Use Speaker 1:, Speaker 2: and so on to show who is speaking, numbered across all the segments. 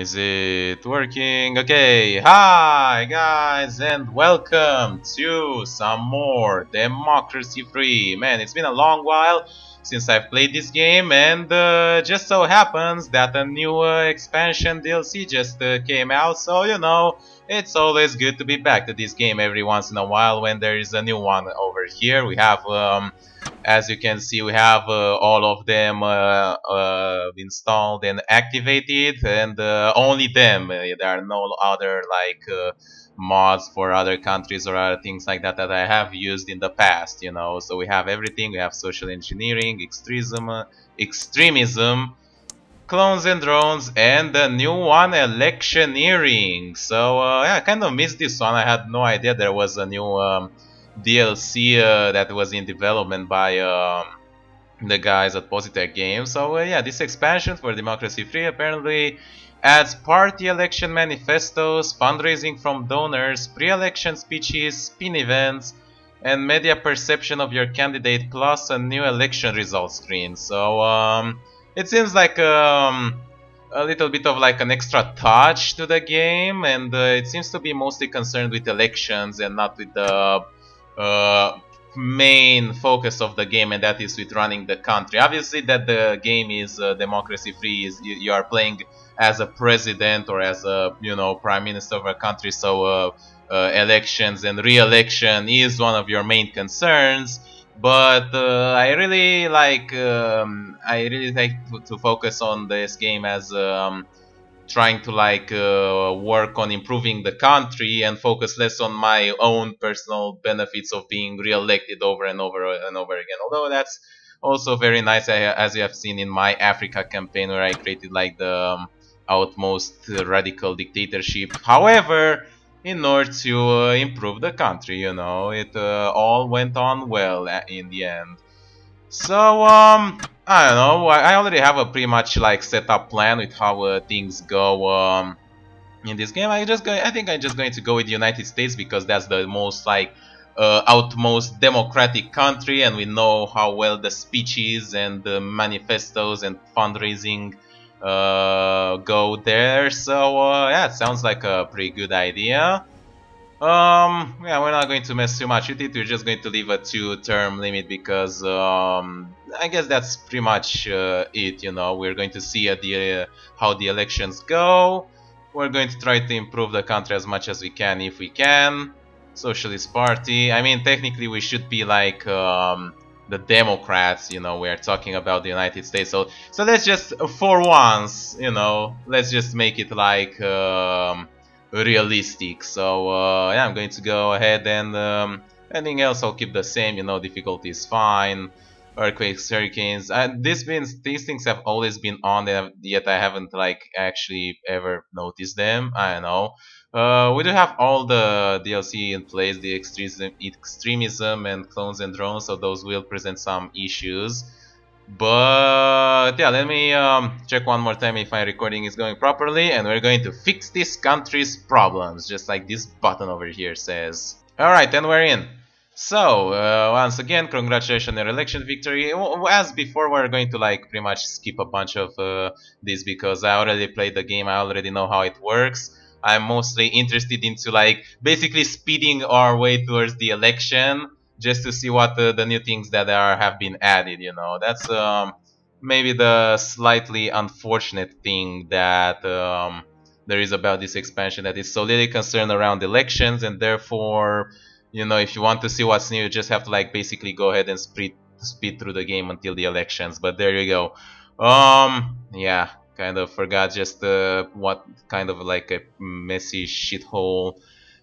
Speaker 1: Is it working? Okay, hi guys and welcome to some more Democracy Free. Man, it's been a long while since I've played this game and just so happens that a new expansion DLC just came out, so you know, it's always good to be back to this game every once in a while when there is a new one over here. We have as you can see, we have all of them installed and activated, and only them. There are no other like mods for other countries or other things like that that I have used in the past. You know, so we have everything. We have social engineering, extremism, clones and drones, and the new one, electioneering. So yeah, I kind of missed this one. I had no idea there was a new DLC that was in development by the guys at Positech Games. So yeah, this expansion for Democracy Free apparently adds party election manifestos, fundraising from donors, pre-election speeches, spin events, and media perception of your candidate, plus a new election results screen. So it seems like a little bit of like an extra touch to the game, and it seems to be mostly concerned with elections and not with the uh, main focus of the game, and that is with running the country. Obviously, that the game is democracy free. Is you are playing as a president or as a prime minister of a country, so elections and re-election is one of your main concerns. But I really like to focus on this game as trying to work on improving the country and focus less on my own personal benefits of being re-elected over and over and over again. Although that's also very nice, as you have seen in my Africa campaign, where I created like the outmost radical dictatorship. However, in order to improve the country, it all went on well in the end. So, I don't know. I already have a pretty much like set up plan with how things go in this game. I think I'm just going to go with the United States because that's the most like outmost democratic country, and we know how well the speeches and the manifestos and fundraising go there. So, yeah, it sounds like a pretty good idea. Yeah, we're not going to mess too much with it. We're just going to leave a 2-term limit because I guess that's pretty much it. We're going to see how the elections go. We're going to try to improve the country as much as we can, if we can. Socialist Party. I mean, technically, we should be like the Democrats. We're talking about the United States. So let's just, for once, let's just make it like. Realistic. So yeah, I'm going to go ahead and anything else I'll keep the same. Difficulty is fine. Earthquakes, hurricanes. These things have always been on, yet I haven't like actually ever noticed them. I don't know. We do have all the DLC in place, the extremism and clones and drones, so those will present some issues. But yeah, let me check one more time if my recording is going properly, and we're going to fix this country's problems, just like this button over here says. Alright, and we're in. So, once again, congratulations on your election victory. As before, we're going to like pretty much skip a bunch of this because I already played the game, I already know how it works. I'm mostly interested into like basically speeding our way towards the election, just to see what the new things that have been added. That's maybe the slightly unfortunate thing that there is about this expansion, that is solely concerned around elections, and therefore, if you want to see what's new, you just have to like basically go ahead and speed through the game until the elections. But there you go. Yeah, kind of forgot just what kind of like a messy shithole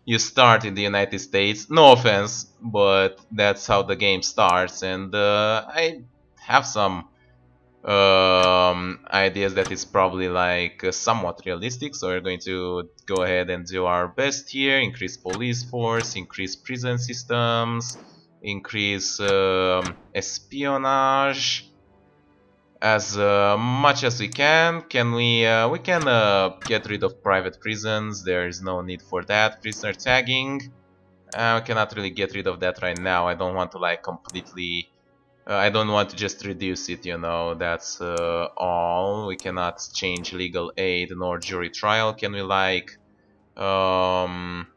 Speaker 1: you start in the United States. No offense, but that's how the game starts, and I have some ideas that it's probably like somewhat realistic. So we're going to go ahead and do our best here. Increase police force, increase prison systems, increase espionage as much as we can. We can get rid of private prisons. There is no need for that. Prisoner tagging. We cannot really get rid of that right now. I don't want to like completely I don't want to just reduce it, you know, that's all. We cannot change legal aid nor jury trial. Can we like um,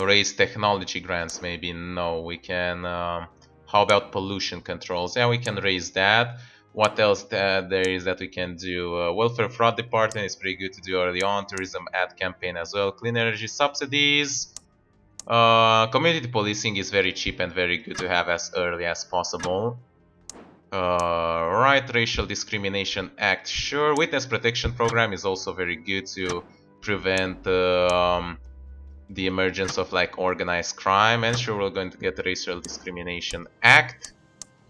Speaker 1: raise technology grants? Maybe no. We can. How about pollution controls? Yeah, we can raise that. What else there is that we can do? Welfare fraud department is pretty good to do early on. Tourism ad campaign as well. Clean energy subsidies. Community policing is very cheap and very good to have as early as possible. Right, Racial Discrimination Act, sure. Witness Protection Program is also very good to prevent the emergence of like organized crime. And sure, we're going to get the Racial Discrimination Act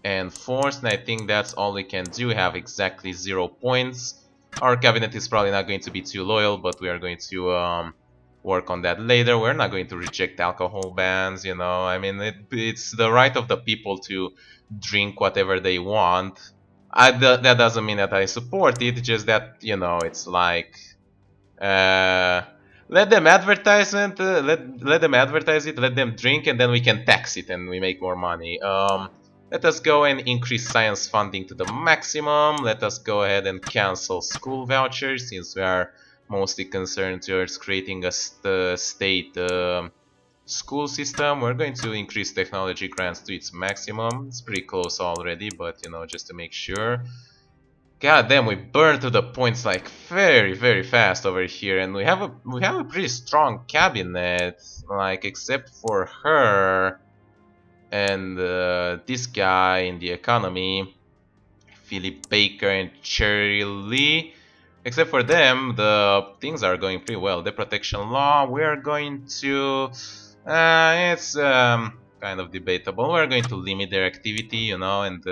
Speaker 1: enforced. And I think that's all we can do. We have exactly 0 points. Our cabinet is probably not going to be too loyal, but we are going to work on that later. We're not going to reject alcohol bans, you know. I mean, it's the right of the people to drink whatever they want. That doesn't mean that I support it, just that, you know, it's like uh, let them let them advertise it, let them drink, and then we can tax it and we make more money. Let us go and increase science funding to the maximum. Let us go ahead and cancel school vouchers since we are mostly concerned towards creating a state school system. We're going to increase technology grants to its maximum. It's pretty close already, but you know, just to make sure. God damn, we burned to the points like very fast over here, and we have a pretty strong cabinet, like except for her and this guy in the economy, Philip Baker and Cherry Lee. Except for them, the things are going pretty well. The protection law, we are going to. It's kind of debatable. We're going to limit their activity, you know, and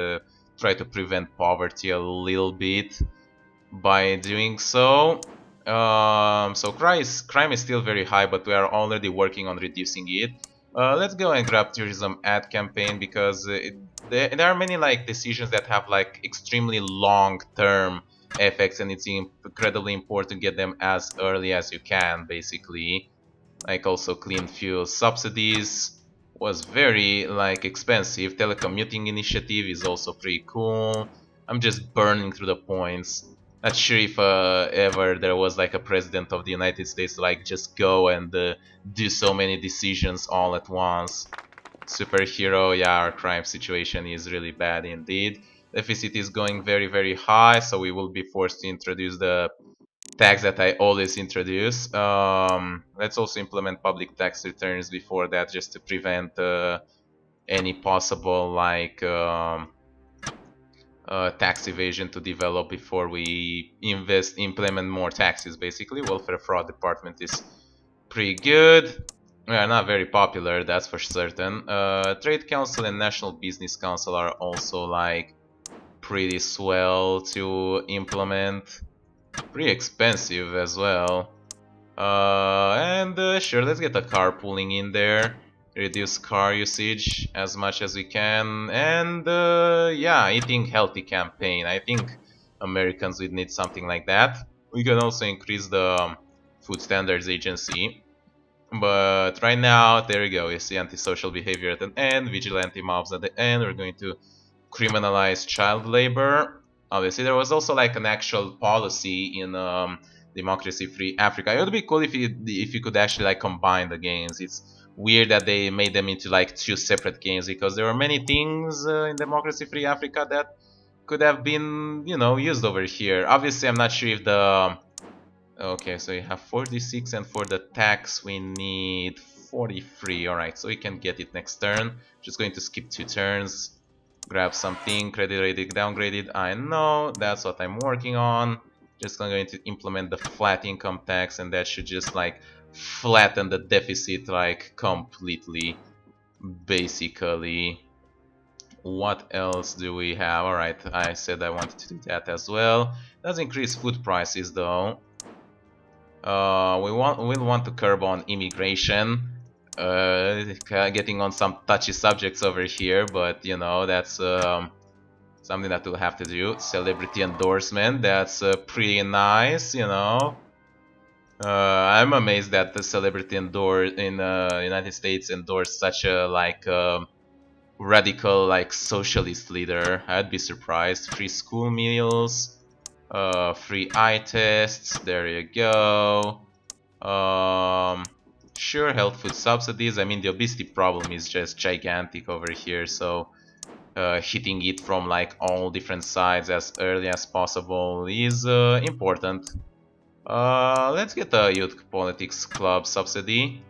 Speaker 1: try to prevent poverty a little bit by doing so. So crime is still very high, but we are already working on reducing it. Let's go and grab tourism ad campaign because there are many like decisions that have like extremely long-term effects, and it's incredibly important to get them as early as you can, basically. Like also clean fuel subsidies was very like expensive. Telecommuting initiative is also pretty cool. I'm just burning through the points. Not sure if ever there was like a president of the United States to like just go and do so many decisions all at once. Superhero, yeah, our crime situation is really bad indeed. Deficit is going very high, so we will be forced to introduce the tax that I always introduce. Let's also implement public tax returns before that, just to prevent any possible like tax evasion to develop before we implement more taxes. Basically, welfare fraud department is pretty good. We are not very popular, that's for certain. Trade Council and National Business Council are also like pretty swell to implement. Pretty expensive as well. And sure, let's get the carpooling in there. Reduce car usage as much as we can. And yeah, eating healthy campaign. I think Americans would need something like that. We can also increase the Food Standards Agency. But right now, there we go. You see antisocial behavior at the end, vigilante mobs at the end. We're going to criminalize child labor. Obviously, there was also like an actual policy in democracy-free Africa. It would be cool if you could actually like combine the games. It's weird that they made them into like two separate games because there were many things in democracy-free Africa that could have been, you know, used over here. Obviously, I'm not sure if the okay, so you have 46, and for the tax we need 43. Alright, so we can get it next turn. Just going to skip 2 turns. Grab something, credit rating downgraded, I know, that's what I'm working on. Just going to implement the flat income tax, and that should just like flatten the deficit like completely, basically. What else do we have? Alright, I said I wanted to do that as well. Does increase food prices though. We'll want to curb on immigration. Getting on some touchy subjects over here, but you know, that's something that we'll have to do. Celebrity endorsement, that's pretty nice, you know. I'm amazed that the celebrity in United States endorsed such a like radical like socialist leader. I'd be surprised. Free school meals, free eye tests. There you go. Sure, health food subsidies. I mean, the obesity problem is just gigantic over here, so hitting it from like all different sides as early as possible is important. Let's get a youth politics club subsidy.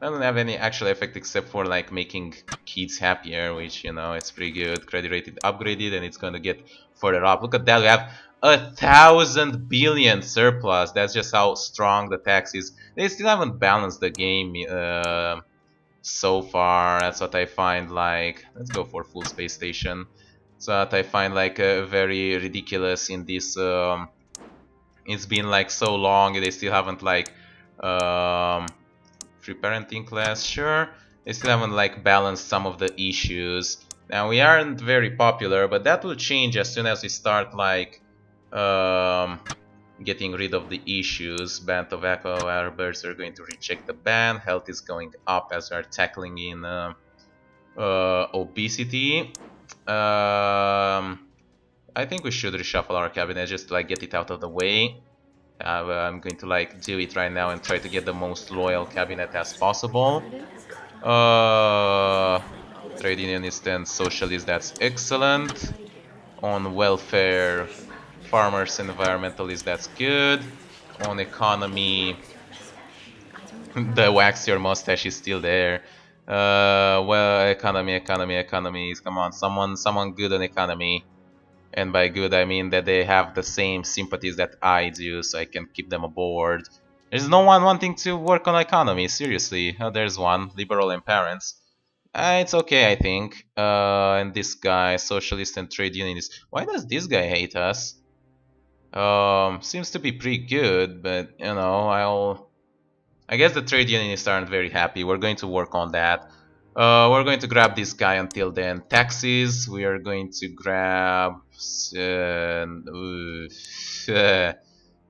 Speaker 1: Doesn't have any actual effect except for like making kids happier, which, you know, it's pretty good. Credit rated upgraded and it's gonna get further up. Look at that, we have 1,000 billion surplus. That's just how strong the tax is. They still haven't balanced the game so far. That's what I find like. Let's go for full space station. So that I find like very ridiculous in this. It's been like so long. They still haven't like free parenting class. Sure, they still haven't like balanced some of the issues. Now we aren't very popular, but that will change as soon as we start like getting rid of the issues. Ban tobacco, arbors are going to recheck the ban. Health is going up as we are tackling in obesity. I think we should reshuffle our cabinet just to like get it out of the way. I'm going to like do it right now and try to get the most loyal cabinet as possible. Trade unionist and socialist, that's excellent. On welfare, farmers and environmentalists, that's good. On economy, the wax your mustache is still there. Well, economy, come on, someone good on economy. And by good I mean that they have the same sympathies that I do, so I can keep them aboard. There's no one wanting to work on economy, seriously. Oh, there's one, liberal and parents. It's okay, I think. And this guy, socialist and trade unionist. Why does this guy hate us? Seems to be pretty good, but you know, I guess the trade unionists aren't very happy. We're going to work on that. We're going to grab this guy until then. Taxes, we are going to grab...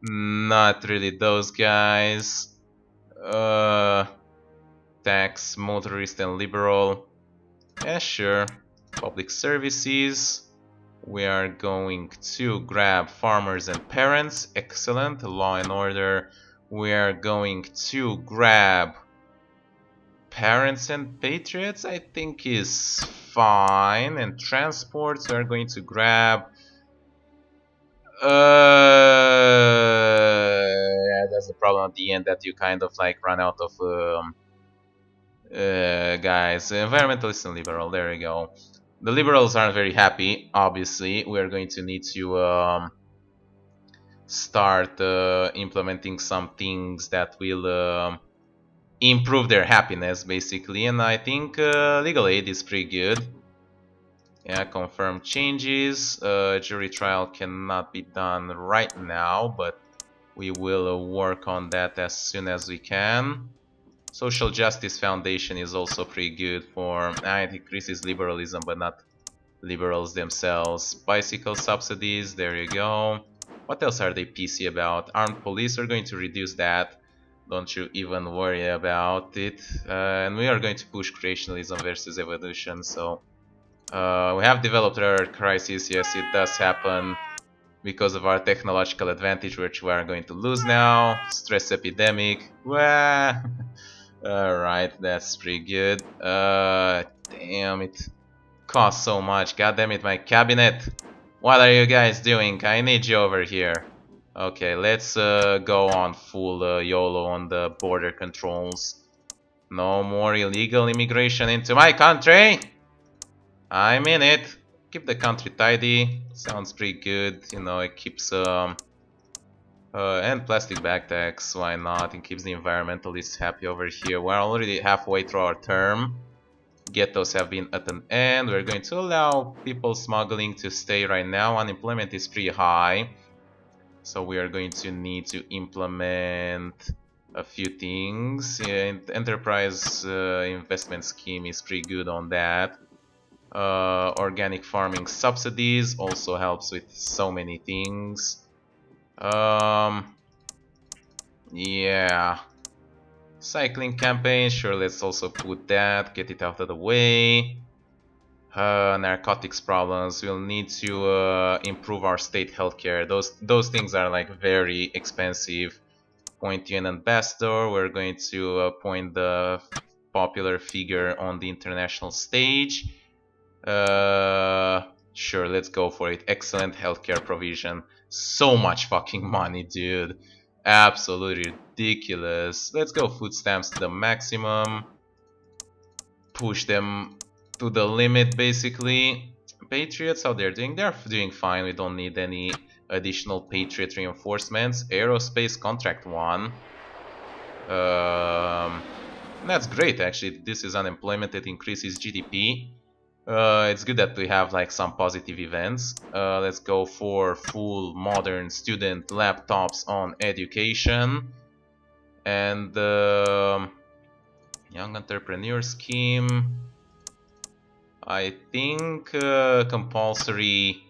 Speaker 1: not really those guys. Tax, motorist and liberal. Yeah, sure. Public services. We are going to grab farmers and parents. Excellent. Law and order. We are going to grab parents and patriots, I think is fine. And transports, we are going to grab yeah, that's the problem at the end, that you kind of like run out of guys. Environmentalist and liberal, there we go. The liberals aren't very happy, obviously. We're going to need to start implementing some things that will improve their happiness, basically. And I think legal aid is pretty good. Yeah, confirm changes. Jury trial cannot be done right now, but we will work on that as soon as we can. Social Justice Foundation is also pretty good for... it increases liberalism, but not liberals themselves. Bicycle subsidies, there you go. What else are they PC about? Armed police are going to reduce that. Don't you even worry about it. And we are going to push creationalism versus evolution, so... we have developed rare crisis, yes, it does happen because of our technological advantage, which we are going to lose now. Stress epidemic. Well, alright, that's pretty good. Damn, it costs so much. God damn it, my cabinet. What are you guys doing? I need you over here. Okay, let's go on full YOLO on the border controls. No more illegal immigration into my country. I'm in it. Keep the country tidy. Sounds pretty good. You know, it keeps and plastic bag tax, why not? It keeps the environmentalists happy over here. We're already halfway through our term. Ghettos have been at an end. We're going to allow people smuggling to stay right now. Unemployment is pretty high, so we are going to need to implement a few things. Yeah, enterprise investment scheme is pretty good on that. Organic farming subsidies also helps with so many things. Yeah. Cycling campaign, sure, let's also put that, get it out of the way. Narcotics problems. We'll need to improve our state healthcare. Those things are like very expensive. Appoint you an ambassador. We're going to appoint the popular figure on the international stage. Sure, let's go for it. Excellent healthcare provision. So much fucking money, dude. Absolutely ridiculous. Let's go food stamps to the maximum. Push them to the limit, basically. Patriots, how they're doing? They're doing fine. We don't need any additional Patriot reinforcements. Aerospace contract 1. That's great, actually. This is unemployment. It increases GDP. It's good that we have like some positive events. Let's go for full modern student laptops on education. And young entrepreneur scheme. I think compulsory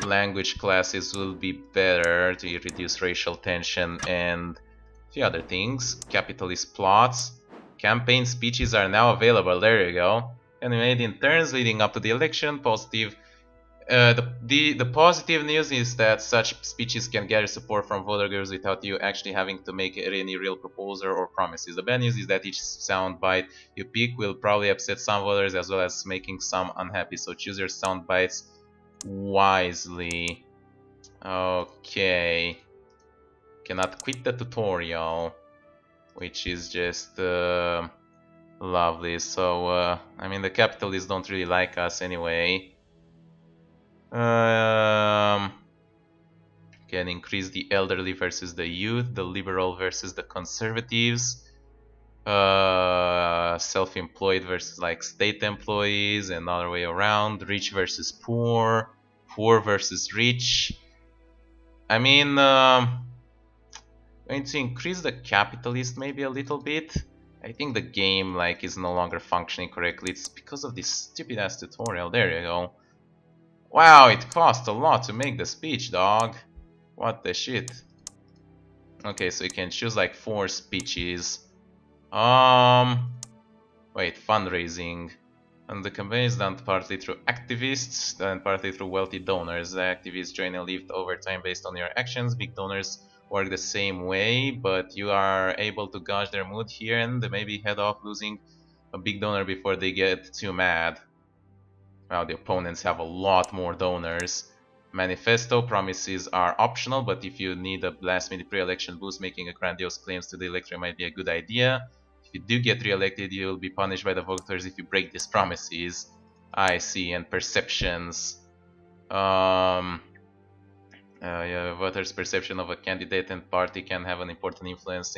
Speaker 1: language classes will be better to reduce racial tension and a few other things. Capitalist plots. Campaign speeches are now available. There you go. And made in turns leading up to the election. Positive. The positive news is that such speeches can gather support from voter groups without you actually having to make any real proposal or promises. The bad news is that each soundbite you pick will probably upset some voters as well as making some unhappy. So choose your soundbites wisely. Okay. Cannot quit the tutorial, which is just lovely. So I mean, the capitalists don't really like us anyway. Can increase the elderly versus the youth, the liberal versus the conservatives, self-employed versus like state employees, and other way around, rich versus poor, poor versus rich. I mean, going to increase the capitalist maybe a little bit. I think the game like is no longer functioning correctly. It's because of this stupid ass tutorial. There you go. Wow, it cost a lot to make the speech, dog. What the shit. Okay, so you can choose like 4 speeches. Wait, fundraising. And the campaign is done partly through activists and partly through wealthy donors. The activists join and leave over time based on your actions. Big donors work the same way, but you are able to gauge their mood here and maybe head off losing a big donor before they get too mad. Wow, the opponents have a lot more donors. Manifesto promises are optional, but if you need a last-minute pre-election boost, making a grandiose claims to the electorate might be a good idea. If you do get re-elected, you will be punished by the voters if you break these promises. I see, and perceptions. Yeah, voters' perception of a candidate and party can have an important influence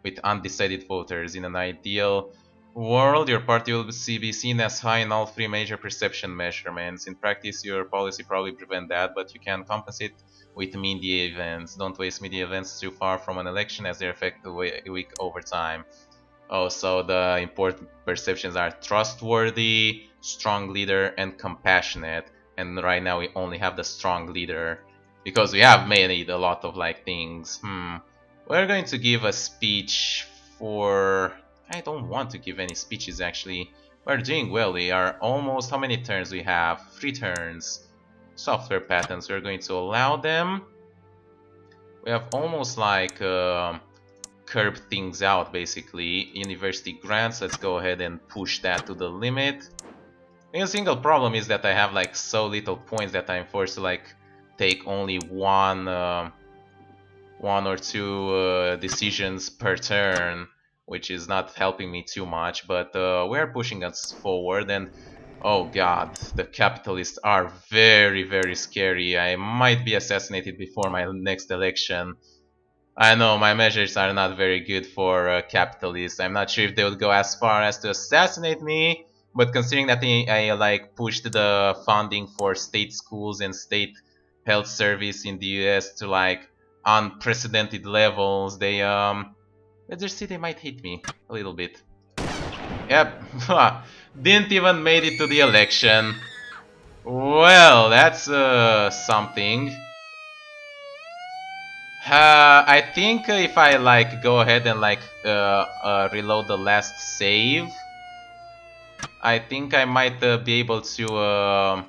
Speaker 1: with undecided voters. In an ideal world, your party will be seen as high in all 3 major perception measurements. In practice, your policy probably prevent that, but you can compensate with media events. Don't waste media events too far from an election as they affect the week over time. Oh, so the important perceptions are trustworthy, strong leader, and compassionate. And right now we only have the strong leader because we have made a lot of like things. We're going to give a speech for... I don't want to give any speeches actually. We're doing well. We are almost... How many turns we have? 3 turns. Software patents. We're going to allow them. We have almost like curb things out basically. University grants. Let's go ahead and push that to the limit. The single problem is that I have like so little points that I'm forced to like take only one or 2 decisions per turn, which is not helping me too much, but we're pushing us forward. And oh god, the capitalists are very, very scary. I might be assassinated before my next election. I know my measures are not very good for capitalists. I'm not sure if they would go as far as to assassinate me, but considering that I like pushed the funding for state schools and state health service in the US to like unprecedented levels, let's just see, they might hate me a little bit. Yep, didn't even made it to the election. Well, that's something. I think if I like go ahead and like reload the last save, I think I might be able to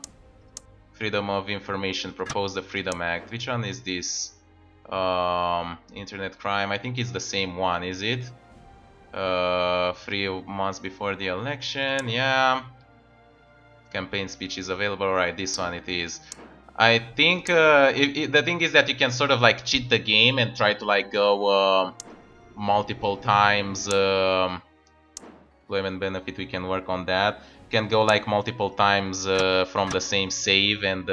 Speaker 1: Freedom of Information propose the Freedom Act. Which one is this? Internet crime. I think it's the same one, is it? 3 months before the election. Yeah. Campaign speech is available. Right, this one it is. I think the thing is that you can sort of like cheat the game and try to like go multiple times. Employment benefit, we can work on that. Can go like multiple times from the same save, and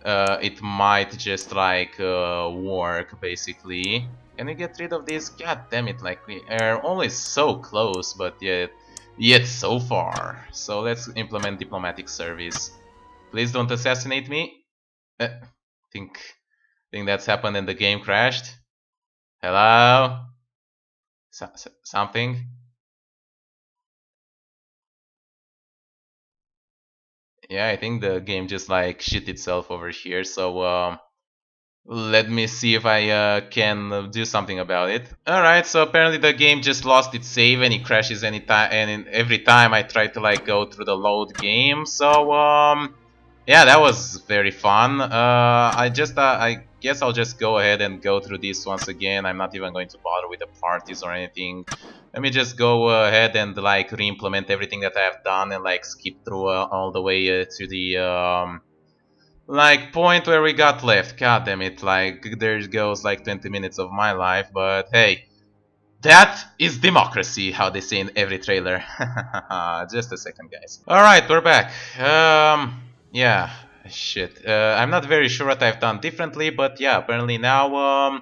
Speaker 1: it might just like work basically. Can we get rid of this? God damn it! Like we are always so close, but yet so far. So let's implement diplomatic service. Please don't assassinate me. Think think that's happened and the game crashed. Hello? Something? Yeah, I think the game just like shit itself over here. So let me see if I can do something about it. Alright, so apparently the game just lost its save and it crashes anytime, and every time I try to like go through the load game. So yeah, that was very fun. I guess I'll just go ahead and go through this once again. I'm not even going to bother with the parties or anything. Let me just go ahead and like re-implement everything that I have done and like skip through all the way to the like point where we got left. God damn it! Like there goes like 20 minutes of my life, but hey. That is democracy, how they say in every trailer. Just a second, guys. Alright, we're back. Yeah, shit. I'm not very sure what I've done differently, but yeah, apparently now,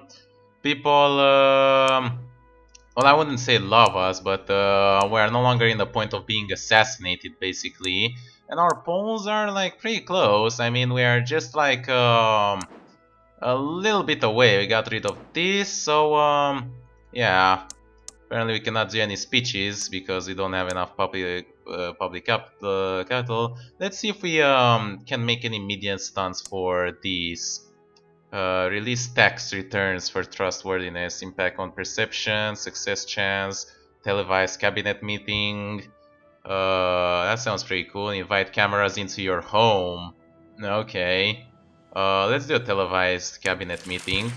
Speaker 1: people, well, I wouldn't say love us, but we're no longer in the point of being assassinated, basically. And our polls are, like, pretty close. I mean, we are just, like, a little bit away. We got rid of this, so, yeah. Apparently we cannot do any speeches because we don't have enough public capital. Let's see if we can make any median stunts for these. Release tax returns for trustworthiness, impact on perception, success chance, televised cabinet meeting. That sounds pretty cool. Invite cameras into your home. Okay. Let's do a televised cabinet meeting.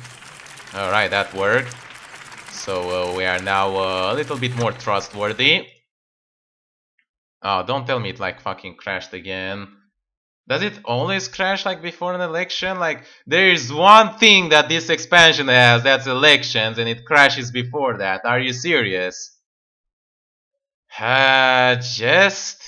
Speaker 1: Alright, that worked. So we are now a little bit more trustworthy. Oh, don't tell me it like fucking crashed again. Does it always crash like before an election? Like, there is one thing that this expansion has, that's elections, and it crashes before that. Are you serious? Just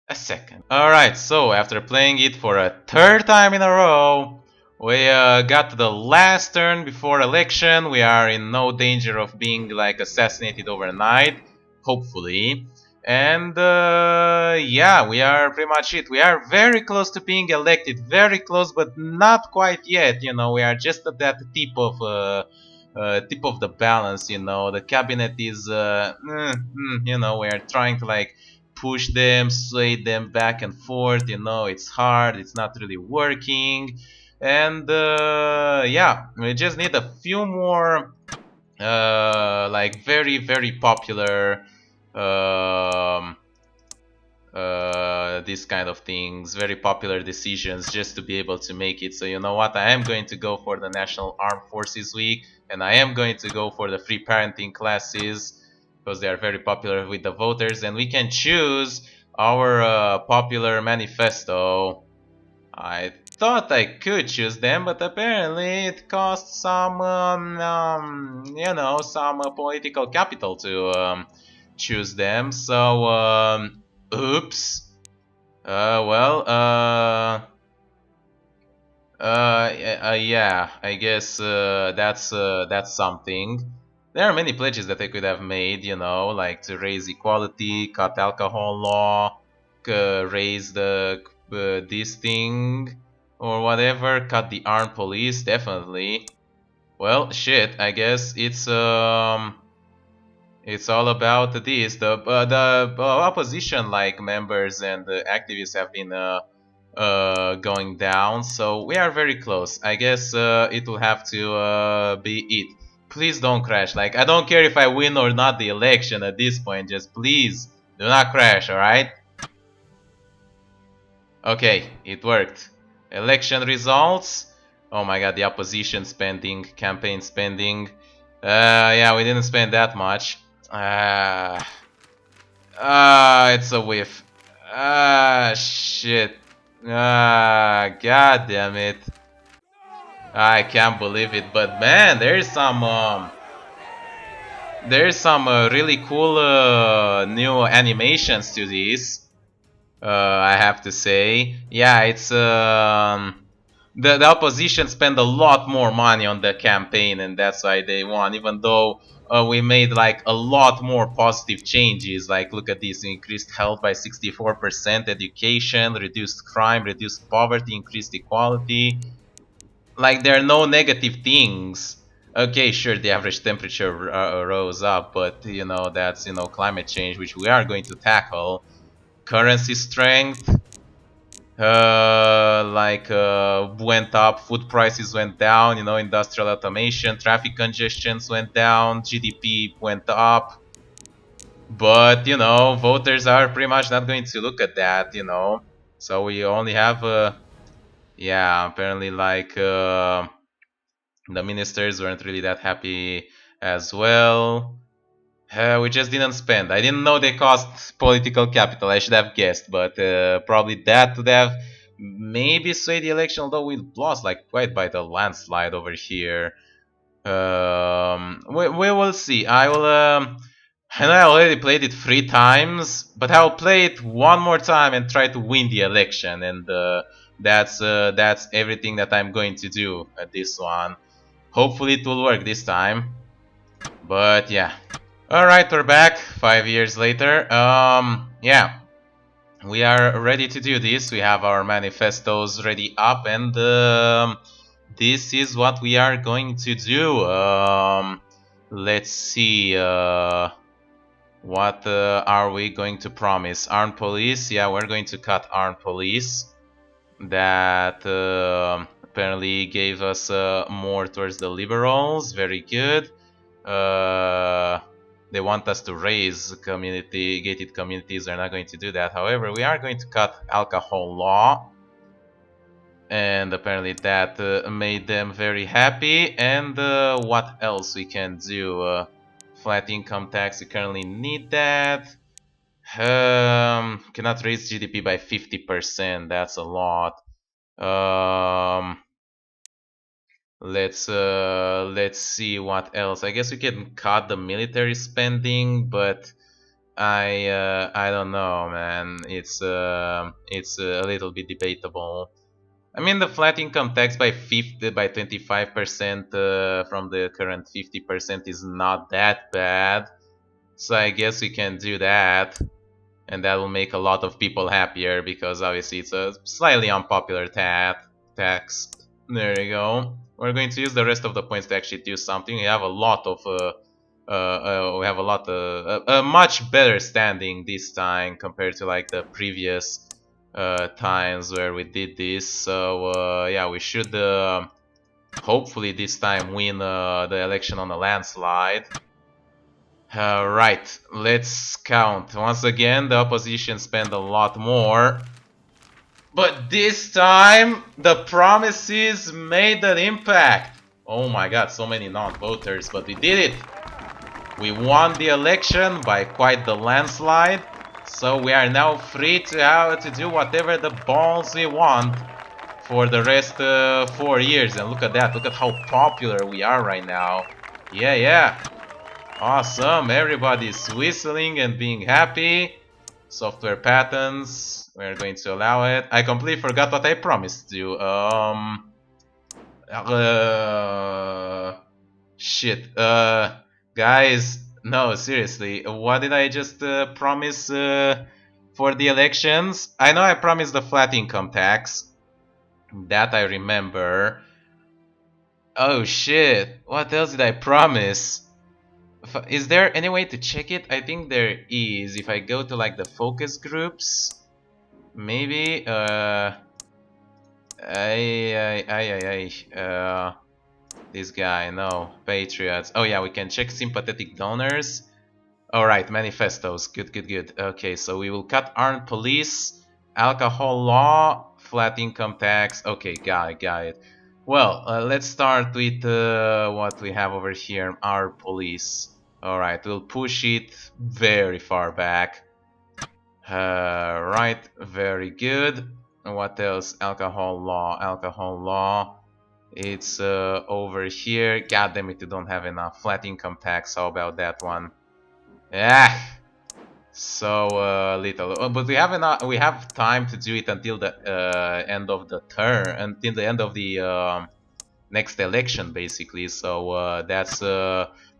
Speaker 1: a second. Alright, so after playing it for a third time in a row, we got to the last turn before election. We are in no danger of being like assassinated overnight, hopefully. And yeah, we are pretty much it. We are very close to being elected, very close, but not quite yet. You know, we are just at that tip of the balance. You know, the cabinet is, you know, we are trying to like push them, sway them back and forth. You know, it's hard. It's not really working. And yeah, we just need a few more like very popular um, these kind of things, very popular decisions just to be able to make it. So you know what, I am going to go for the National Armed Forces Week, and I am going to go for the free parenting classes because they are very popular with the voters, and we can choose our popular manifesto. I thought I could choose them, but apparently it costs some, you know, some political capital to choose them. So, oops. Well, yeah, I guess that's something. There are many pledges that I could have made, you know, like to raise equality, cut alcohol law, raise the this thing or whatever, cut the armed police, definitely. Well, shit, I guess it's all about this. The opposition like members and activists have been going down, so we are very close. I guess it will have to be it. Please don't crash. Like, I don't care if I win or not the election at this point. Just please do not crash, alright? Okay, it worked. Election results. Oh my god, the opposition spending, campaign spending. Yeah, we didn't spend that much. It's a whiff. Shit. God damn it. I can't believe it, but man, there's some really cool new animations to these. I have to say, yeah, it's the opposition spent a lot more money on the campaign, and that's why they won. Even though we made like a lot more positive changes, like look at this: increased health by 64%, education, reduced crime, reduced poverty, increased equality. Like there are no negative things. Okay, sure, the average temperature rose up, but that's climate change, which we are going to tackle. Currency strength, went up, food prices went down, industrial automation, traffic congestions went down, GDP went up. But voters are pretty much not going to look at that. So we only have yeah, apparently the ministers weren't really that happy as well. We just didn't spend. I didn't know they cost political capital. I should have guessed, but probably that would have maybe swayed the election. Although we lost like quite by the landslide over here. We will see. I will. I know I already played it 3 times, but I'll play it one more time and try to win the election. And that's everything that I'm going to do at this one. Hopefully, it will work this time. But yeah. Alright, we're back 5 years later. Yeah, we are ready to do this. We have our manifestos ready up, and this is what we are going to do. Let's see. What are we going to promise? Armed police? Yeah, we're going to cut armed police. That apparently gave us more towards the liberals. Very good. They want us to raise gated communities. They're not going to do that. However, we are going to cut alcohol law, and apparently that made them very happy. And what else we can do? Flat income tax. We currently need that. Cannot raise GDP by 50%. That's a lot. Let's see what else. I guess we can cut the military spending, but I don't know, man. It's a little bit debatable. I mean, the flat income tax by 25% from the current 50% is not that bad. So I guess we can do that, and that will make a lot of people happier because obviously it's a slightly unpopular tax. There you go. We're going to use the rest of the points to actually do something. We have a lot of a much better standing this time compared to like the previous times where we did this. So yeah, we should hopefully this time win the election on a landslide. Right, let's count. Once again, the opposition spent a lot more. But this time, the promises made an impact. Oh my god, so many non-voters, but we did it. We won the election by quite the landslide. So we are now free to do whatever the balls we want for the rest 4 years. And look at that, look at how popular we are right now. Yeah. Awesome, everybody's whistling and being happy. Software patents, we're going to allow it. I completely forgot what I promised you. Shit. Guys, no, seriously, what did I just promise for the elections? I know I promised the flat income tax. That I remember. Oh shit, what else did I promise? Is there any way to check it? I think there is. If I go to like the focus groups, maybe. This guy, no, patriots. Oh yeah, we can check sympathetic donors. All right, manifestos. Good. Okay, so we will cut armed police. Alcohol law, flat income tax. Okay, got it. Well, let's start with what we have over here. Our police. All right, we'll push it very far back. Right, very good. What else? Alcohol law. Alcohol law. It's over here. God damn it, you don't have enough. Flat income tax. How about that one? Yeah. So little, but we have enough. We have time to do it until the end of the term, until the end of the next election, basically. So that's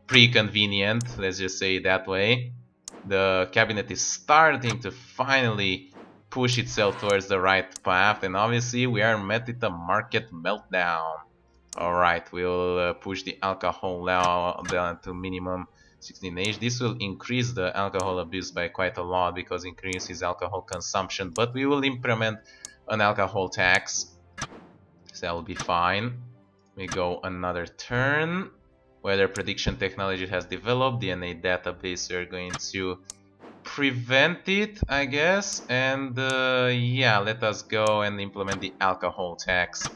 Speaker 1: pretty convenient. Let's just say it that way. The cabinet is starting to finally push itself towards the right path, and obviously we are met with a market meltdown. Alright, we'll push the alcohol law down to minimum 16 age. This will increase the alcohol abuse by quite a lot because it increases alcohol consumption, but we will implement an alcohol tax, so that will be fine. We go another turn. Weather prediction technology has developed, DNA database, we're going to prevent it, I guess, and yeah, let us go and implement the alcohol tax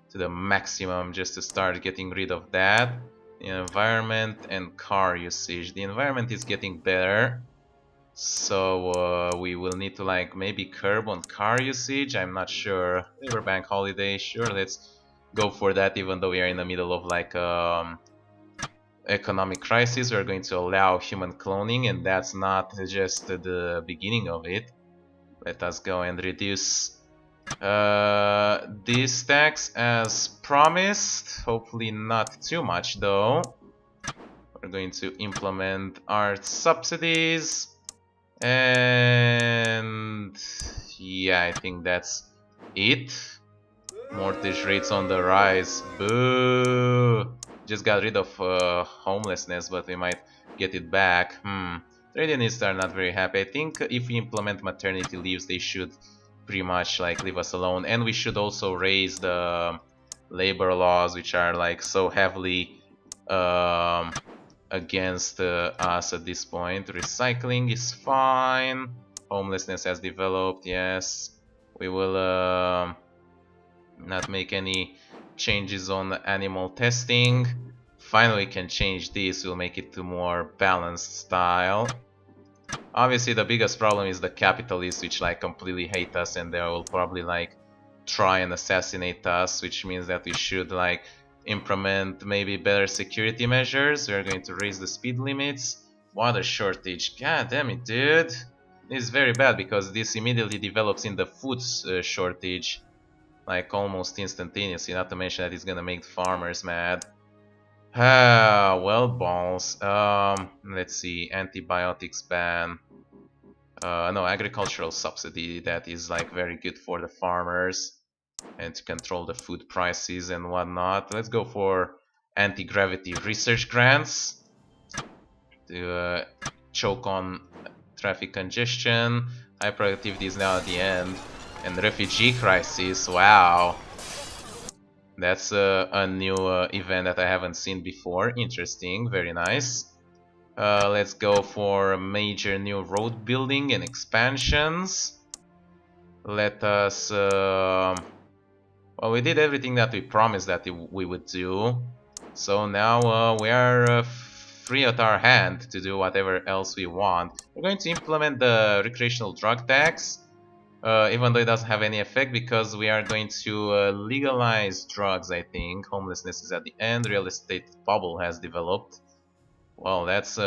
Speaker 1: to the maximum just to start getting rid of that. The environment and car usage. The environment is getting better, so we will need to like maybe curb on car usage. I'm not sure. Labor Bank holiday, sure, let's go for that. Even though we are in the middle of like economic crisis, we're going to allow human cloning, and that's not just the beginning of it. Let us go and reduce this tax as promised. Hopefully not too much though. We're going to implement our subsidies, and yeah, I think that's it. Mortgage rates on the rise. Boo! Just got rid of homelessness, but we might get it back. Tradionists are not very happy. I think if we implement maternity leaves, they should pretty much like leave us alone. And we should also raise the labor laws, which are like so heavily against us at this point. Recycling is fine. Homelessness has developed, yes. We will not make any changes on animal testing. Finally, we can change this. We'll make it to more balanced style. Obviously, the biggest problem is the capitalists, which like completely hate us, and they will probably like try and assassinate us, which means that we should like implement maybe better security measures. We're going to raise the speed limits. Water shortage. God damn it, dude. This is very bad because this immediately develops in the food shortage, like almost instantaneously, not to mention that it's gonna make farmers mad. Well, balls. Let's see, antibiotics ban. No, agricultural subsidy, that is like very good for the farmers and to control the food prices and whatnot. Let's go for anti-gravity research grants to choke on traffic congestion. High productivity is now at the end. And refugee crisis, wow. That's a new event that I haven't seen before. Interesting, very nice. Let's go for major new road building and expansions. Let us... well, we did everything that we promised that we would do. So now we are free at our hand to do whatever else we want. We're going to implement the recreational drug tax. Even though it doesn't have any effect, because we are going to legalize drugs, I think. Homelessness is at the end. Real estate bubble has developed. Well, that's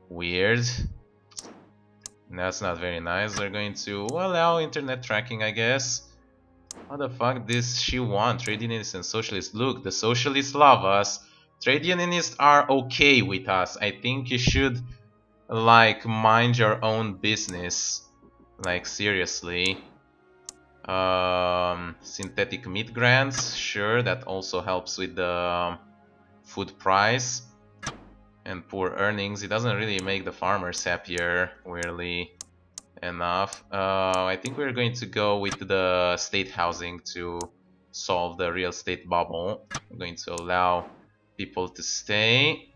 Speaker 1: weird. That's not very nice. They're going to allow internet tracking, I guess. What the fuck does she want? Trade unionists and socialists. Look, the socialists love us. Trade unionists are okay with us. I think you should, like, mind your own business. Like, seriously. Synthetic meat grants, sure, that also helps with the food price and poor earnings. It doesn't really make the farmers happier, weirdly enough. I think we're going to go with the state housing to solve the real estate bubble. I'm going to allow people to stay.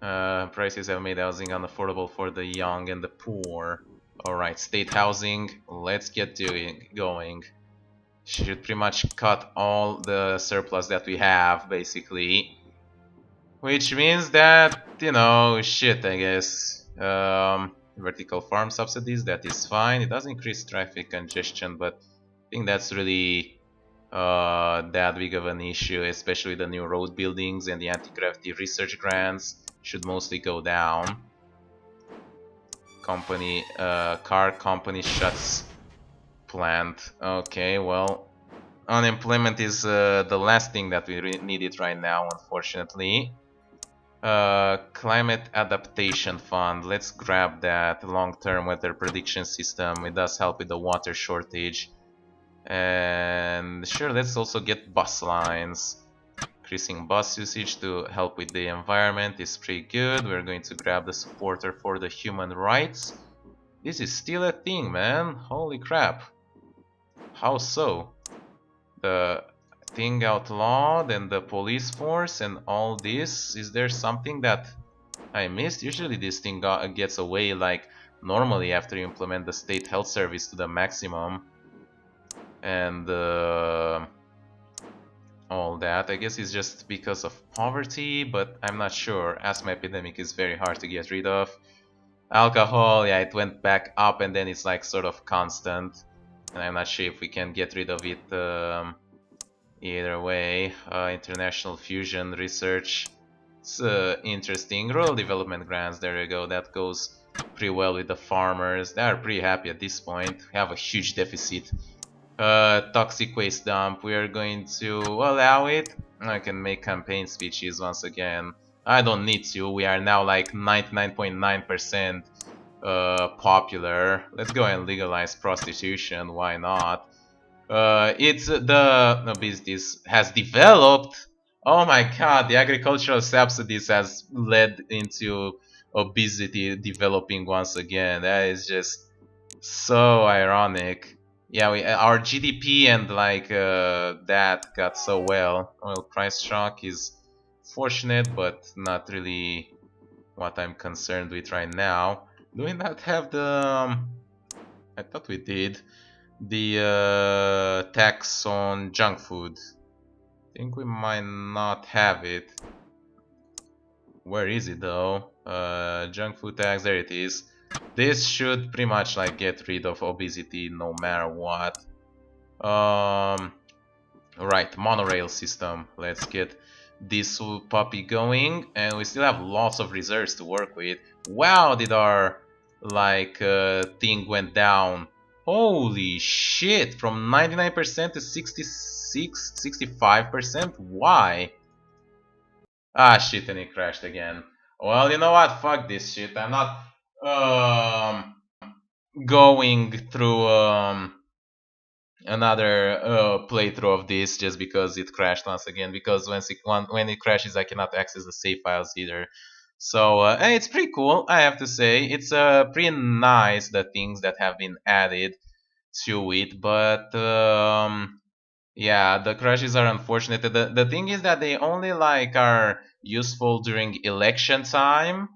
Speaker 1: Prices have made housing unaffordable for the young and the poor. Alright, state housing. Let's get going. Should pretty much cut all the surplus that we have, basically. Which means that, shit, I guess. Vertical farm subsidies, that is fine. It does increase traffic congestion, but I think that's really that big of an issue, especially the new road buildings and the anti-gravity research grants should mostly go down. Car company shuts plant. Okay, well, unemployment is the last thing that we needed right now, unfortunately. Climate adaptation fund. Let's grab that. Long-term weather prediction system. It does help with the water shortage. And sure, let's also get bus lines. Increasing bus usage to help with the environment is pretty good. We're going to grab the supporter for the human rights. This is still a thing, man. Holy crap. How so? The thing outlawed and the police force and all this. Is there something that I missed? Usually this thing gets away like normally after you implement the state health service to the maximum. And all that. I guess it's just because of poverty, but I'm not sure. Asthma epidemic is very hard to get rid of. Alcohol, yeah, it went back up and then it's like sort of constant. And I'm not sure if we can get rid of it either way. International fusion research. It's interesting. Rural development grants, there you go. That goes pretty well with the farmers. They are pretty happy at this point. We have a huge deficit. Toxic waste dump. We are going to allow it. I can make campaign speeches once again. I don't need to. We are now like 99.9% popular. Let's go and legalize prostitution. Why not? It's the business has developed. Oh my god, the agricultural subsidies has led into obesity developing once again. That is just so ironic. Yeah, our GDP and like that got so well. Oil price shock is fortunate, but not really what I'm concerned with right now. Do we not have the? I thought we did the tax on junk food. I think we might not have it. Where is it though? Junk food tax, there it is. This should pretty much like get rid of obesity no matter what. Right, monorail system. Let's get this puppy going, and we still have lots of reserves to work with. Wow, did our like thing went down? Holy shit! From 99% to 66, 65%. Why? Ah, shit, and it crashed again. Well, you know what? Fuck this shit. I'm not going through another playthrough of this just because it crashed once again. Because when it crashes, I cannot access the save files either. So and it's pretty cool, I have to say. It's pretty nice the things that have been added to it, but yeah, the crashes are unfortunate. The thing is that they only like are useful during election time.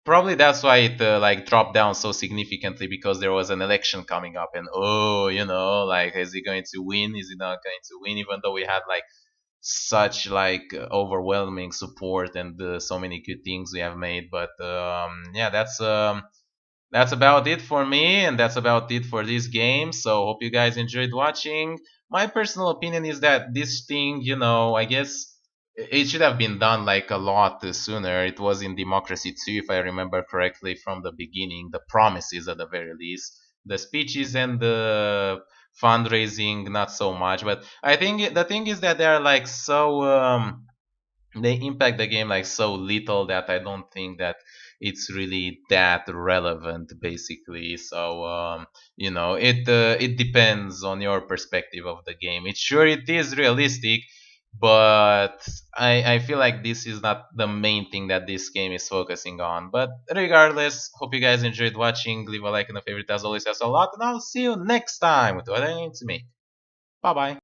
Speaker 1: Probably that's why it like dropped down so significantly, because there was an election coming up, and oh, like, is he going to win? Is he not going to win? Even though we had like such like overwhelming support and so many good things we have made, but yeah, that's about it for me, and that's about it for this game. So hope you guys enjoyed watching. My personal opinion is that this thing, I guess it should have been done like a lot sooner. It was in Democracy 2, if I remember correctly, from the beginning. The promises, at the very least, the speeches and the fundraising, not so much. But I think the thing is that they are like so. They impact the game like so little that I don't think that it's really that relevant, basically. So it depends on your perspective of the game. It is realistic, but I feel like this is not the main thing that this game is focusing on. But regardless, hope you guys enjoyed watching. Leave a like and a favorite, as always, helps a lot, and I'll see you next time with what I need to make. Bye bye.